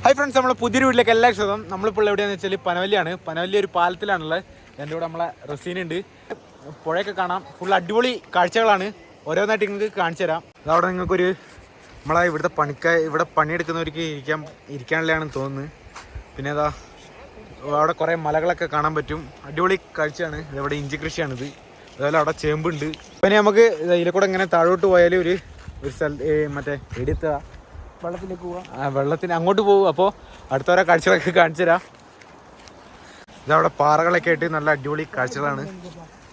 Hi friends, നമ്മളെ പുതിയൊരു വീട്ടിലേക്ക് എല്ലാ സ്വാഗതം. നമ്മളിപ്പോൾ എവിടെയാണെന്ന് വെച്ചാൽ പനവല്ലിയാണ്. പനവല്ലി ഒരു പാലത്തിലാണുള്ളത്. എൻ്റെ കൂടെ നമ്മളെ റസീനുണ്ട്. പുഴയൊക്കെ കാണാം. ഫുൾ അടിപൊളി കാഴ്ചകളാണ്. ഓരോന്നായിട്ട് നിങ്ങൾക്ക് കാണിച്ചു തരാം. അതവിടെ നിങ്ങൾക്കൊരു നമ്മളെ ഇവിടെ പണിയെടുക്കുന്നവർക്ക് ഇരിക്കാനുള്ളതാണെന്ന് തോന്നുന്നു. പിന്നെ അതാ അവിടെ കുറേ മലകളൊക്കെ കാണാൻ പറ്റും. അടിപൊളി കാഴ്ചയാണ്. ഇതവിടെ ഇഞ്ചി കൃഷിയാണിത്. അതുപോലെ അവിടെ ചേമ്പുണ്ട്. പിന്നെ നമുക്ക് ഇതിലെ കൂടെ ഇങ്ങനെ താഴോട്ട് പോയാൽ ഒരു സ്ഥലത്ത് മറ്റേ എടുത്തുക വെള്ളത്തിലേക്ക് പോവാം. വെള്ളത്തിന് അങ്ങോട്ട് പോകും. അപ്പോൾ അടുത്തോരോ കാഴ്ചകളൊക്കെ കാണിച്ചു തരാം. ഇതവിടെ പാറകളൊക്കെ ആയിട്ട് നല്ല അടിപൊളി കാഴ്ചകളാണ്.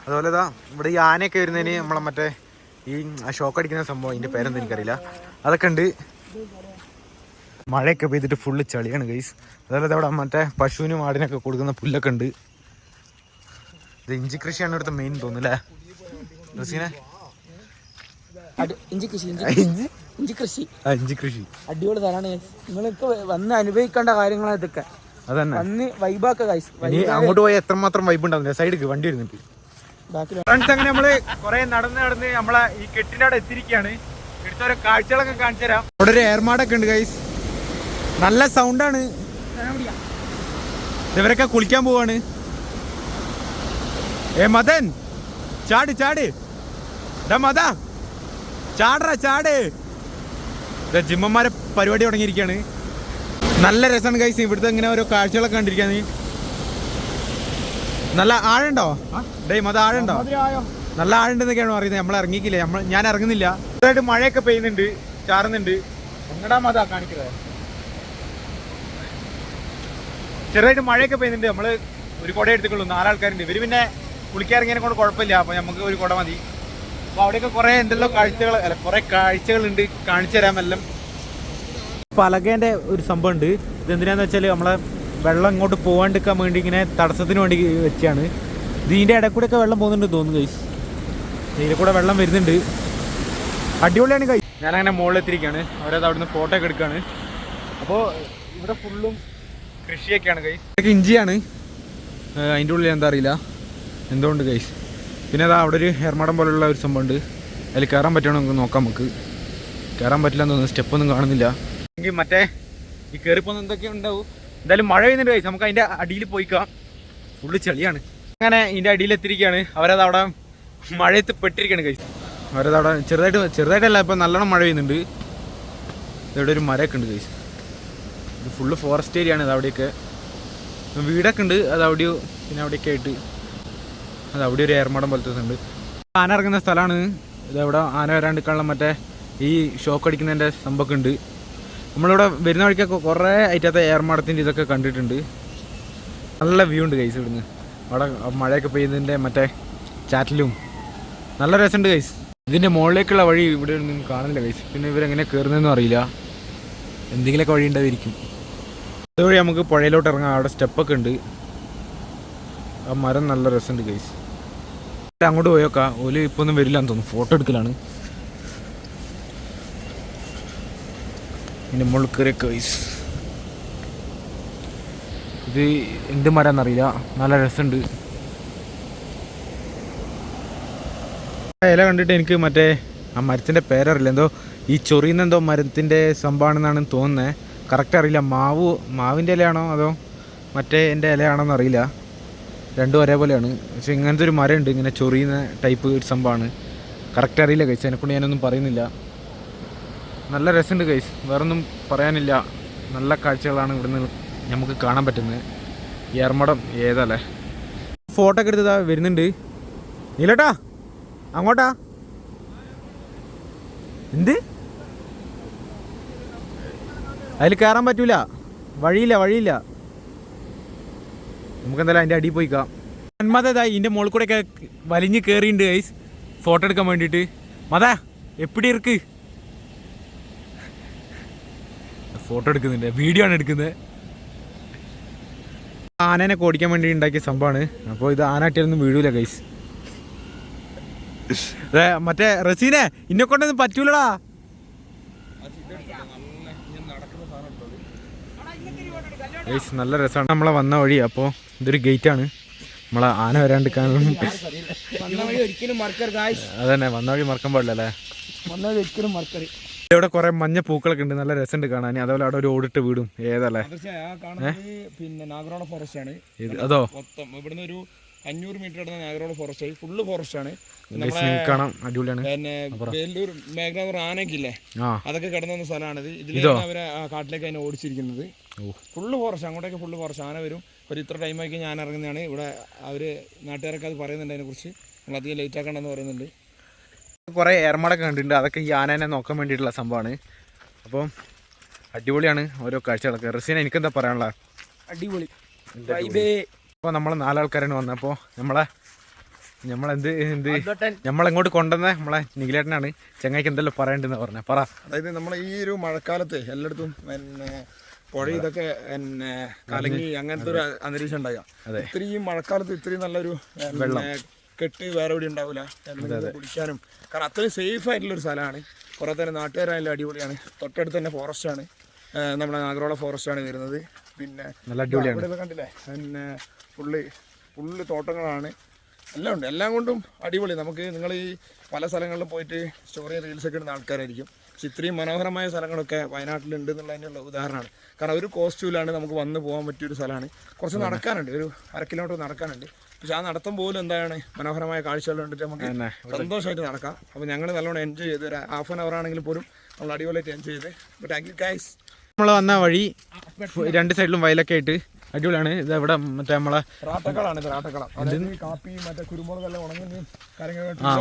അതുപോലെ ഇതാ ഇവിടെ ഈ ആനയൊക്കെ വരുന്നതിന് നമ്മളെ മറ്റേ ഈ ഷോക്ക് അടിക്കുന്ന സംഭവം, അതിൻ്റെ പേരെന്താ എനിക്കറിയില്ല, അതൊക്കെ ഉണ്ട്. മഴയൊക്കെ പെയ്തിട്ട് ഫുള്ള് ചളിയാണ് ഗൈസ്. അതുപോലെ അവിടെ മറ്റേ പശുവിനും ആടിനൊക്കെ കൊടുക്കുന്ന പുല്ലൊക്കെ ഉണ്ട്. ഇത് ഇഞ്ചി കൃഷിയാണ് ഇവിടുത്തെ മെയിൻ തോന്നുന്നു അല്ലേ റസീനെ? ഇഞ്ചി കൃഷി അടിപൊളി തരാണ്. നിങ്ങൾക്ക് വന്ന് അനുഭവിക്കേണ്ട കാര്യങ്ങളാണ് ഇതൊക്കെ. അതന്നെ വന്ന് വൈബാക്ക ഗൈസ്. അങ്ങോട്ട് പോയി എത്രമാത്രം വൈബ് ഉണ്ടാവില്ല. സൈഡിക്ക് വണ്ടി വരുന്നുണ്ട്. ഫ്രണ്ട്സ്, അങ്ങനെ നമ്മള് കുറെ നടന്ന് നമ്മളെ ഈ കെട്ടിന്റെ അവിടെ എത്തിയിരിക്കുകയാണ്. എടുത്തോരോ കാഴ്ചകളൊക്കെ കാണിച്ചു തരാം. അവിടെ ഒരു എയർമാടൊക്കെ ഉണ്ട് ഗൈസ്. നല്ല സൗണ്ടാണ്. ഇവരൊക്കെ കുളിക്കാൻ പോവാണ്. മദൻ ചാട് ചാട് മതാ ചാട്. ജിമ്മന്മാരെ പരിപാടി തുടങ്ങിയിരിക്കുകയാണ്. നല്ല രസമാണ് ഗൈസ്. ഇവിടുത്തെ ഇങ്ങനെ ഓരോ കാഴ്ചകളൊക്കെ കണ്ടിരിക്കാന്ന്. നല്ല ആഴുണ്ടോ മത? ആഴുണ്ടോ? നല്ല ആഴുണ്ടെന്നൊക്കെയാണ് പറയുന്നത്. നമ്മൾ ഇറങ്ങിക്കില്ല. ഞാൻ ഇറങ്ങുന്നില്ല. ചെറുതായിട്ട് മഴയൊക്കെ പെയ്യുന്നുണ്ട്, ചാറുന്നുണ്ട്. എങ്ങടാ മത കാണിക്കുന്നത്? ചെറുതായിട്ട് മഴയൊക്കെ പെയ്യുന്നുണ്ട്. നമ്മള് ഒരു കുട എടുത്തുകൊള്ളൂ. 4 ആൾക്കാരുണ്ട്. ഇവര് പിന്നെ കുളിക്കാറിങ്ങനെ കൊണ്ട് കുഴപ്പമില്ല. അപ്പൊ നമുക്ക് ഒരു കുട മതി. അപ്പോൾ അവിടെയൊക്കെ കുറേ എന്തെല്ലാം കുറേ കാഴ്ചകളുണ്ട്. കാണിച്ചു തരാം എല്ലാം. പലകേൻ്റെ ഒരു സംഭവം ഉണ്ട്. ഇതെന്തിനാന്ന് വെച്ചാൽ നമ്മളെ വെള്ളം ഇങ്ങോട്ട് പോകാണ്ടിരിക്കാൻ വേണ്ടി ഇങ്ങനെ തടസ്സത്തിന് വേണ്ടി വെച്ചാണ്. ഇതിൻ്റെ ഇടയിൽ കൂടെയൊക്കെ വെള്ളം പോകുന്നുണ്ട് തോന്നുന്നു ഗൈസ്. ഇതിൽ കൂടെ വെള്ളം വരുന്നുണ്ട്. അടിപൊളിയാണ് ഗൈസ്. ഞാനങ്ങനെ മുകളിലെത്തിരിക്കുകയാണ്. അവരത് അവിടുന്ന് ഫോട്ടോ ഒക്കെ എടുക്കുകയാണ്. അപ്പോൾ ഇവിടെ ഫുള്ളും കൃഷിയൊക്കെയാണ് ഗൈസ്. ഇതൊക്കെ ഇഞ്ചിയാണ്. അതിൻ്റെ ഉള്ളിൽ എന്താ അറിയില്ല എന്തുകൊണ്ട് ഗൈസ്. പിന്നെ അതാ അവിടെ ഒരു ഹെർമടം പോലുള്ള ഒരു സംഭവം ഉണ്ട്. അതിൽ കയറാൻ പറ്റണോ നമുക്ക് നോക്കാം. നമുക്ക് കയറാൻ പറ്റില്ല എന്ന് തോന്നുന്നു. സ്റ്റെപ്പൊന്നും കാണുന്നില്ല. എങ്കിൽ മറ്റേ ഈ കയറിപ്പോന്ന് എന്തൊക്കെ ഉണ്ടാവും. എന്തായാലും മഴ പെയ്യുന്നുണ്ട് ഗൈസ്. നമുക്ക് അതിൻ്റെ അടിയിൽ പോയിക്കാം. ഫുള്ള് ചെളിയാണ്. അങ്ങനെ ഇതിൻ്റെ അടിയിൽ എത്തിയിരിക്കുകയാണ്. അവരത് അവിടെ മഴയത്ത് പെട്ടിരിക്കുകയാണ് ഗൈസ്. അവരതവിടെ ചെറുതായിട്ടല്ല, ഇപ്പം നല്ലോണം മഴ പെയ്യുന്നുണ്ട്. ഇവിടെ ഒരു മരമൊക്കെ ഉണ്ട് ഗൈസ്. ഇത് ഫുള്ള് ഫോറസ്റ്റ് ഏരിയ ആണ്. ഇത് അവിടെയൊക്കെ വീടൊക്കെ ഉണ്ട്. അത് അവിടെയോ പിന്നെ അവിടെയൊക്കെ ആയിട്ട് അവിടെ ഒരു ഏർമാടം പോലത്തെ ഉണ്ട്. ആന ഇറങ്ങുന്ന സ്ഥലമാണ്. ഇതവിടെ ആന വരാണ്ടിരിക്കാനുള്ള മറ്റേ ഈ ഷോക്ക് അടിക്കുന്നതിൻ്റെ സംഭവമൊക്കെ ഉണ്ട്. നമ്മളിവിടെ വരുന്ന വഴിക്കൊക്കെ കുറേ ആയിട്ടത്തെ ഏർമാടത്തിൻ്റെ ഇതൊക്കെ കണ്ടിട്ടുണ്ട്. നല്ല വ്യൂ ഉണ്ട് ഗൈസ് ഇവിടുന്ന്. അവിടെ മഴയൊക്കെ പെയ്യുന്നതിൻ്റെ മറ്റേ ചാറ്റിലും നല്ല രസമുണ്ട് ഗൈസ്. ഇതിൻ്റെ മുകളിലേക്കുള്ള വഴി ഇവിടെ ഒന്നും കാണില്ല ഗൈസ്. പിന്നെ ഇവരെങ്ങനെ കയറുന്നതെന്നും അറിയില്ല. എന്തെങ്കിലുമൊക്കെ വഴി ഉണ്ടായിരിക്കും. അതുവഴി നമുക്ക് പുഴയിലോട്ട് ഇറങ്ങാം. അവിടെ സ്റ്റെപ്പൊക്കെ ഉണ്ട്. ആ മരം നല്ല രസമുണ്ട് ഗൈസ്. അങ്ങോട്ട് പോയോക്കാം. ഓല് ഇപ്പോൾ ഒന്നും വരില്ല എന്ന് തോന്നുന്നു. ഫോട്ടോ എടുക്കലാണ്. പിന്നെ മുകളിൽ കയറിയൊക്കെ ഗൈസ്. ഇത് എന്ത് മരം എന്നറിയില്ല. നല്ല രസമുണ്ട്. ഇല കണ്ടിട്ട് എനിക്ക് മറ്റേ ആ മരത്തിൻ്റെ പേരറിയില്ല. എന്തോ ഈ ചൊറിയുന്ന എന്തോ മരത്തിൻ്റെ സംഭവമാണെന്നാണ് തോന്നുന്നത്. കറക്റ്റ് അറിയില്ല. മാവിൻ്റെ ഇലയാണോ അതോ മറ്റേ എൻ്റെ ഇലയാണോന്ന് അറിയില്ല. രണ്ടും ഒരേപോലെയാണ്. പക്ഷേ ഇങ്ങനത്തെ ഒരു മരമുണ്ട്, ഇങ്ങനെ ചൊറിയുന്ന ടൈപ്പ് ഒരു സംഭവമാണ്. കറക്റ്റ് അറിയില്ല ഗൈസ്. അതിനെക്കൊണ്ട് ഞാനൊന്നും പറയുന്നില്ല. നല്ല രസമുണ്ട് ഗൈസ്. വേറൊന്നും പറയാനില്ല. നല്ല കാഴ്ചകളാണ് ഇവിടുന്ന് നമുക്ക് കാണാൻ പറ്റുന്നത്. ഏർമടം ഏതല്ലേ. ഫോട്ടോ ഒക്കെ എടുത്തതാ വരുന്നുണ്ട്. നീലട്ടാ അങ്ങോട്ടാ. എന്ത്? അതിൽ കയറാൻ പറ്റൂല. വഴിയില്ല. നമുക്കെന്തായാലും അതിൻ്റെ അടിയിൽ പോയിക്കാം. മതതാ ഇതിൻ്റെ മുകളിൽ കൂടെയൊക്കെ വലിഞ്ഞ് കയറിയിട്ടുണ്ട് ഗൈസ്, ഫോട്ടോ എടുക്കാൻ വേണ്ടിയിട്ട്. മതാ എപ്പിടി ഇருக்கு. ഫോട്ടോ എടുക്കുന്നുണ്ട്, വീഡിയോ ആണ് എടുക്കുന്നത്. ആനേനെ ഓടിക്കാൻ വേണ്ടി ഉണ്ടാക്കിയ സംഭവമാണ്. അപ്പോൾ ഇത് ആനാട്ടിയൊന്നും വീഴൂല ഗൈസ്. മറ്റേ റസീനെ ഇന്നെ കൊണ്ടൊന്നും പറ്റൂലടാ. ഗൈസ് നല്ല രസമാണ്. നമ്മളെ വന്ന വഴി. അപ്പോൾ ഇതൊരു ഗേറ്റാണ്. നമ്മളെ ആന വരാണ്ടിരിക്കാനും അതന്നെ വന്ന വഴി മറക്കാൻ പാടില്ല അല്ലേ. ഒരിക്കലും മറക്കരുത്. ഇവിടെ കുറെ മഞ്ഞ പൂക്കളൊക്കെ ഉണ്ട്, നല്ല രസമുണ്ട് കാണാൻ. അതുപോലെ അവിടെ ഒരു ഓടിട്ട് വീടും ഏതല്ലേ പിന്നെ നാഗരോള ഫോറസ്റ്റ് ആണ് അതോ മൊത്തം. ഇവിടുന്ന് ഒരു 500 മീറ്റർ ഇടുന്ന നാഗരോള ഫോറസ്റ്റ് ആയി ഫുള്ള് ഫോറസ്റ്റ് ആണ്. കാണാം, അടിപൊളിയാണ്. പിന്നെ വേലൂർ മേഘനാഥർ ആനക്കില്ലേ, അതൊക്കെ കിടന്ന സ്ഥലമാണിത്. ഇതിൽ അവരെ കാട്ടിലേക്ക് അതിനെ ഓടിച്ചിരിക്കുന്നത്. ഫുള്ള് ഫോറസ്റ്റ്, അങ്ങോട്ടേക്ക് ഫുള്ള് ഫോറസ്റ്റ്. ആന വരും. ഒരു ഇത്ര ടൈമാക്കി ഞാൻ ഇറങ്ങുന്നതാണ്. ഇവിടെ അവര് നാട്ടുകാരൊക്കെ അത് പറയുന്നുണ്ട്, അതിനെക്കുറിച്ച് നമ്മൾ അധികം ലേറ്റ് ആക്കണ്ടെന്ന് പറയുന്നുണ്ട്. കുറേ ഏർമാടൊക്കെ കണ്ടിട്ടുണ്ട്, അതൊക്കെ ഈ ആനേനെ നോക്കാൻ വേണ്ടിയിട്ടുള്ള സംഭവമാണ്. അപ്പം അടിപൊളിയാണ് ഓരോ കാഴ്ചകളൊക്കെ. റസീന എനിക്കെന്താ പറയാനുള്ള? അടിപൊളി. അപ്പോൾ നമ്മൾ 4 ആൾക്കാരാണ് വന്നപ്പോൾ നമ്മളെങ്ങോട്ട് കൊണ്ടുവന്ന നമ്മളെ നിഖിലേട്ടനാണ്. ചെങ്ങായിക്ക് എന്തെല്ലാം പറയണ്ടെന്ന് പറഞ്ഞ പറ. അതായത് നമ്മൾ ഈ ഒരു മഴക്കാലത്ത് എല്ലായിടത്തും പിന്നെ പുഴ ഇതൊക്കെ പിന്നെ കലങ്ങി അങ്ങനത്തെ ഒരു അന്തരീക്ഷം ഉണ്ടാകാം. ഇത്രയും മഴക്കാലത്ത് ഇത്രയും നല്ലൊരു വെള്ളം കെട്ട് വേറെ എവിടെ ഉണ്ടാവില്ല കുടിക്കാനും. കാരണം അത്രയും സേഫ് ആയിട്ടുള്ളൊരു സ്ഥലമാണ്. കുറേ തന്നെ നാട്ടുകാരായാലും അടിപൊളിയാണ്. തൊട്ടടുത്ത് തന്നെ ഫോറസ്റ്റാണ്, നമ്മുടെ നാഗരോള ഫോറസ്റ്റാണ് വരുന്നത്. പിന്നെ ഇവിടെ കണ്ടില്ലേ, പിന്നെ ഫുള്ള് തോട്ടങ്ങളാണ്, എല്ലാം ഉണ്ട്. എല്ലാം കൊണ്ടും അടിപൊളി. നമുക്ക് നിങ്ങൾ ഈ പല സ്ഥലങ്ങളിലും പോയിട്ട് സ്റ്റോറി റീൽസൊക്കെ ഇടുന്ന ആൾക്കാരായിരിക്കും. പക്ഷെ ഇത്രയും മനോഹരമായ സ്ഥലങ്ങളൊക്കെ വയനാട്ടിലുണ്ട് എന്നുള്ളതിനുള്ള ഉദാഹരണമാണ്. കാരണം ഒരു കോസ്റ്റ്യൂലാണ് നമുക്ക് വന്ന് പോകാൻ പറ്റിയൊരു സ്ഥലമാണ്. കുറച്ച് നടക്കാനുണ്ട്, ഒരു 1/2 കിലോമീറ്റർ നടക്കാനുണ്ട്. പക്ഷെ ആ നടത്തം പോലും എന്താണ് മനോഹരമായ കാഴ്ചകൾ കണ്ടിട്ട് നമുക്ക് സന്തോഷമായിട്ട് നടക്കാം. അപ്പോൾ ഞങ്ങൾ നല്ലോണം എൻജോയ് ചെയ്ത് ഒരു 1/2 hour ആണെങ്കിലും പോലും നമ്മൾ അടിപൊളിയായിട്ട് എൻജോയ് ചെയ്ത്. അപ്പോൾ താങ്ക് യു ഗൈസ്. നമ്മൾ വന്ന വഴി 2 സൈഡിലും വയലൊക്കെ ആയിട്ട് അടിപൊളിയാണ്. ഇത് ഇവിടെ മറ്റേ നമ്മളെ റാട്ടക്കളാണ്. ഇത് റാട്ടക്കളം, കാപ്പി മറ്റേ കുരുമുളകെല്ലാം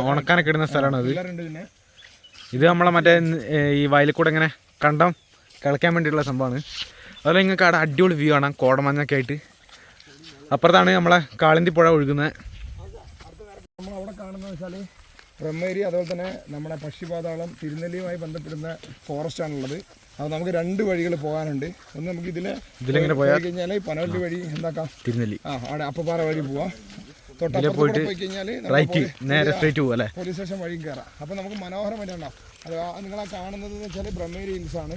ഉണക്കാനൊക്കെ ഇടുന്ന സ്ഥലമാണ് അത്. ഇത് നമ്മളെ മറ്റേ ഈ വയലിൽ കൂടെ ഇങ്ങനെ കണ്ടം കളിക്കാൻ വേണ്ടിയിട്ടുള്ള സംഭവമാണ്. അതുപോലെ നിങ്ങൾക്ക് അവിടെ അടിപൊളി വ്യൂ കാണാം, കോടമഞ്ഞൊക്കെ ആയിട്ട്. അപ്പുറത്താണ് നമ്മളെ കാളിന്തി പുഴ ഒഴുകുന്നത്. നമ്മളവിടെ കാണുന്നത് വെച്ചാൽ ബ്രഹ്മേരി, അതുപോലെ തന്നെ നമ്മുടെ പക്ഷിപാതാളം, തിരുനെല്ലിയുമായി ബന്ധപ്പെടുന്ന ഫോറസ്റ്റ് ആണുള്ളത്. അത് നമുക്ക് 2 വഴികൾ പോകാനുണ്ട്. ഒന്ന് നമുക്ക് ഇതിലെങ്ങനെ പോയി കഴിഞ്ഞാൽ പനവല്ലി വഴി എന്താക്കാം, തിരുനെല്ലി അവിടെ അപ്പപ്പാറ വഴി പോവാം. തൊട്ടപ്പുറത്ത് പോയി കഴിഞ്ഞാൽ പോലീസ് സ്റ്റേഷൻ വഴിയും കയറാം. അപ്പോൾ നമുക്ക് മനോഹരമായിട്ടുണ്ടാവും. അത് നിങ്ങളാ കാണുന്നത് എന്ന് വെച്ചാൽ ബ്രഹ്മേരി ഹിൽസാണ്.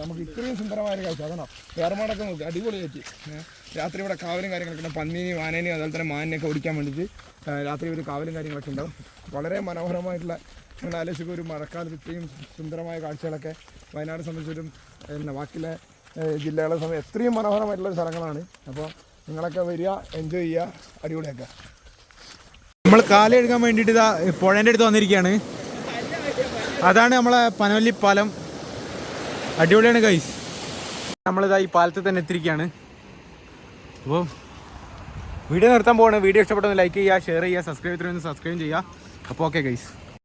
നമുക്ക് ഇത്രയും സുന്ദരമായ കാഴ്ച അതാണോ. വേറമാടൊക്കെ നോക്കി അടിപൊളിയായിട്ട് രാത്രി ഇവിടെ കാവലും കാര്യങ്ങളൊക്കെ ഉണ്ട്. പന്നീനെയും ആനേനെയും അതുപോലെ തന്നെ മാനിനെയൊക്കെ ഓടിക്കാൻ വേണ്ടിയിട്ട് രാത്രി ഒരു കാവലും കാര്യങ്ങളൊക്കെ ഉണ്ടാവും. വളരെ മനോഹരമായിട്ടുള്ള, നിങ്ങൾ ആലോചിക്കുക ഒരു മഴക്കാലത്ത് ഇത്രയും സുന്ദരമായ കാഴ്ചകളൊക്കെ വയനാട് സംബന്ധിച്ചൊരു ബാക്കിയുള്ള ജില്ലകളെ സംബന്ധിച്ച് എത്രയും മനോഹരമായിട്ടുള്ള സ്ഥലങ്ങളാണ്. അപ്പോൾ നിങ്ങളൊക്കെ വരിക, എൻജോയ് ചെയ്യുക, അടിപൊളിയാക്കുക. നമ്മൾ കാല് കഴുകാൻ വേണ്ടിയിട്ട് ഇതാ പുഴേൻ്റെ അടുത്ത് വന്നിരിക്കുകയാണ്. അതാണ് നമ്മളെ പനവല്ലി പാലം. അടിപൊളിയാണ് ഗൈസ്. നമ്മളിതാ ഈ പാലത്തിൽ തന്നെ എത്തിയിരിക്കുകയാണ്. അപ്പോൾ വീഡിയോ നിർത്താൻ പോവാണ്. വീഡിയോ ഇഷ്ടപ്പെട്ടൊന്ന് ലൈക്ക് ചെയ്യുക, ഷെയർ ചെയ്യുക, സബ്സ്ക്രൈബ് ചെയ്യുക. അപ്പോൾ ഓക്കെ ഗൈസ്.